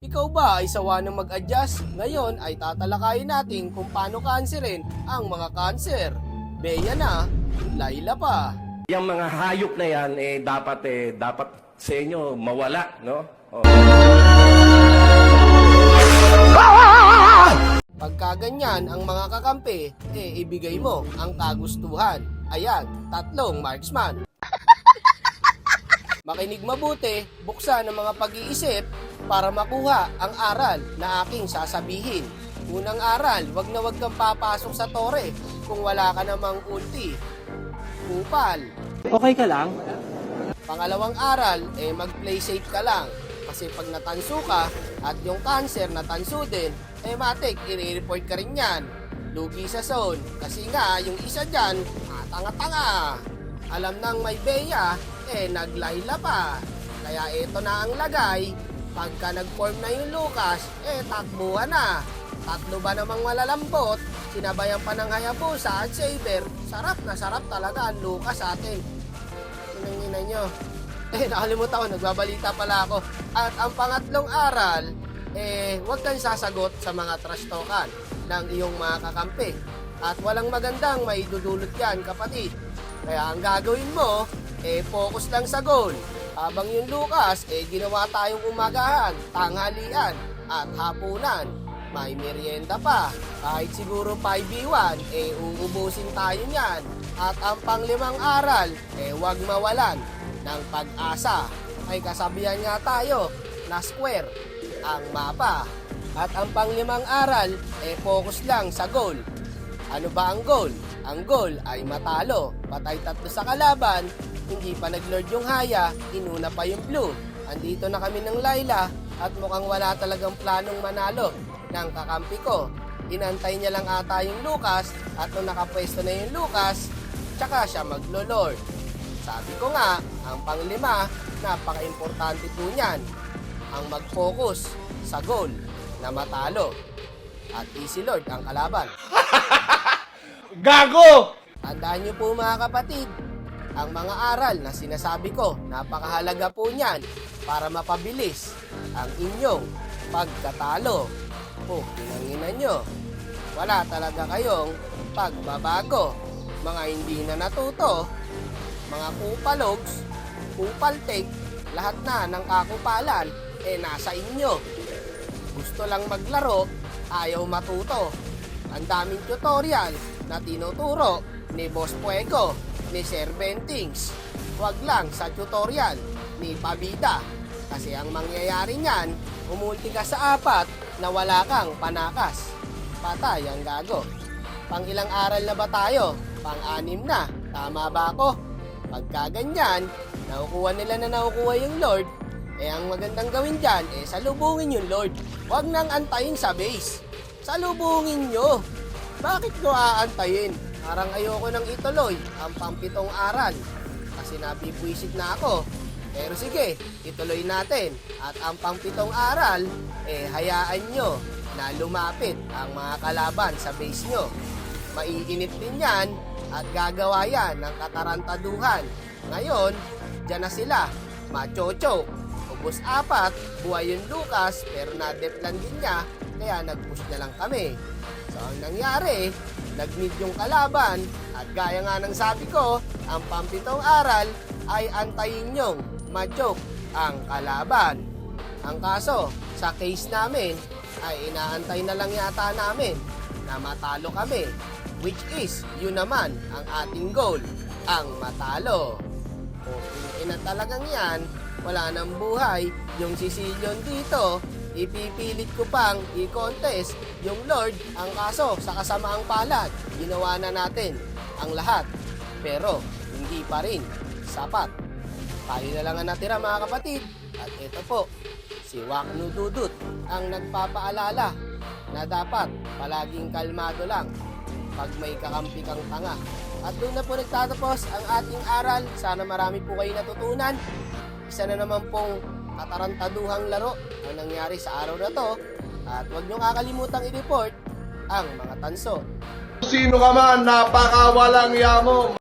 Ikaw ba ay sawa ng mag-adjust? Ngayon ay tatalakayin natin kung paano kanserin ang mga kanser. Beya na, Laila pa. Yung mga hayop na yan, dapat sa inyo mawala, no? Oh. Pagka ganyan ang mga kakampi, ibigay mo ang kagustuhan. Ayan, 3 marksman. Makinig mabuti, buksan ang mga pag-iisip para makuha ang aral na aking sasabihin. Unang aral, wag na wag kang papasok sa tore kung wala ka namang ulti. Kupal. Okay ka lang? Pangalawang aral, mag-play safe ka lang. Kasi pag natanso ka at yung cancer natanso din, matik, i-report ka rin yan. Lugi sa zone. Kasi nga, yung isa dyan, tanga-tanga. Alam nang may beya, naglayla pa. Kaya ito na ang lagay. Pagka nag-form na yung Lucas, takbuhan na. 3 ba namang malalambot, sinabayan pa ng Hayabusa at Saber. Sarap na sarap talaga ang Lucas sa atin. Tinangina nyo. Nakalimutan ko, nagbabalita pala ako. At ang pangatlong aral, huwag kang sasagot sa mga trash talkan ng iyong mga kakampi. At walang magandang may dudulot yan, kapatid. Kaya ang gagawin mo, focus lang sa goal. Habang yung Lucas, ginawa tayong umagahan, tanghalian, at hapunan. May merienda pa. Kahit siguro 5v1, uubusin tayo niyan. At ang panglimang aral, huwag mawalan ng pag-asa. May kasabihan nga tayo na square ang mapa. At ang panglimang aral, focus lang sa goal. Ano ba ang goal? Ang goal ay matalo. Patay 3 sa kalaban, hindi pa nag-lord yung haya, inuna pa yung blue. Andito na kami ng Laila at mukhang wala talagang planong manalo ng kakampi ko. Inantay niya lang ata yung Lucas at nung nakapwesto na yung Lucas, tsaka siya maglo-lord. Sabi ko nga, ang panglima, napaka-importante po niyan. Ang mag-focus sa goal na matalo. At easy lord ang kalaban. Gago! Tandaan niyo po mga kapatid, ang mga aral na sinasabi ko, napakahalaga po niyan para mapabilis ang inyong pagkatalo. Pinanginan nyo, wala talaga kayong pagbabago. Mga hindi na natuto, mga kupalogs, kupaltek, lahat na ng kakupalan, nasa inyo. Gusto lang maglaro, ayaw matuto. Ang daming tutorial na tinuturo ni Boss Puego, ni Sir Bentings. Huwag lang sa tutorial ni Pabida. Kasi ang mangyayari niyan, umulti ka sa 4 na wala kang panakas. Patay ang gago. Pang ilang aral na ba tayo? Pang-6 na. Tama ba ako? Pagka ganyan, nakukuha nila na nakukuha yung Lord, ang magandang gawin dyan, salubungin yung Lord. Huwag nang antayin sa base. Salubungin nyo. Bakit ko aantayin? Parang ayoko nang ituloy ang pang-7 aral. Kasi napipwisit na ako. Pero sige, ituloy natin. At ang pang-7 aral, hayaan nyo na lumapit ang mga kalaban sa base nyo. Maiinit din yan at gagawa yan ng katarantaduhan. Ngayon, dyan na sila. Machocho. Ubus 4, buhay yung Lucas, pero na-deplan din niya, kaya nag-push na lang kami. So, ang nangyari, nag-mid yung kalaban, at gaya nga ng sabi ko, ang pang-7 aral ay antayin nyong ma-choke ang kalaban. Ang kaso, sa case namin, ay inaantay na lang yata namin na matalo kami, which is, yun naman, ang ating goal, ang matalo. Kung ina talagang yan, wala nang buhay, yung sisilyon dito, ipipilit ko pang i-contest yung Lord. Ang kaso, sa kasamaang palad, ginawa na natin ang lahat. Pero, hindi pa rin sapat. Tayo na lang ang natira mga kapatid. At ito po, si Waknu Dudut ang nagpapaalala na dapat palaging kalmado lang pag may kakampi kang tanga. At doon na po nagtatapos ang ating aral. Sana marami po kayo natutunan. Isa na naman pong katarantaduhang laro ang nangyari sa araw na to. At huwag nyo kakalimutang i-report ang mga tanso. Sino ka man, napakawalang yamo.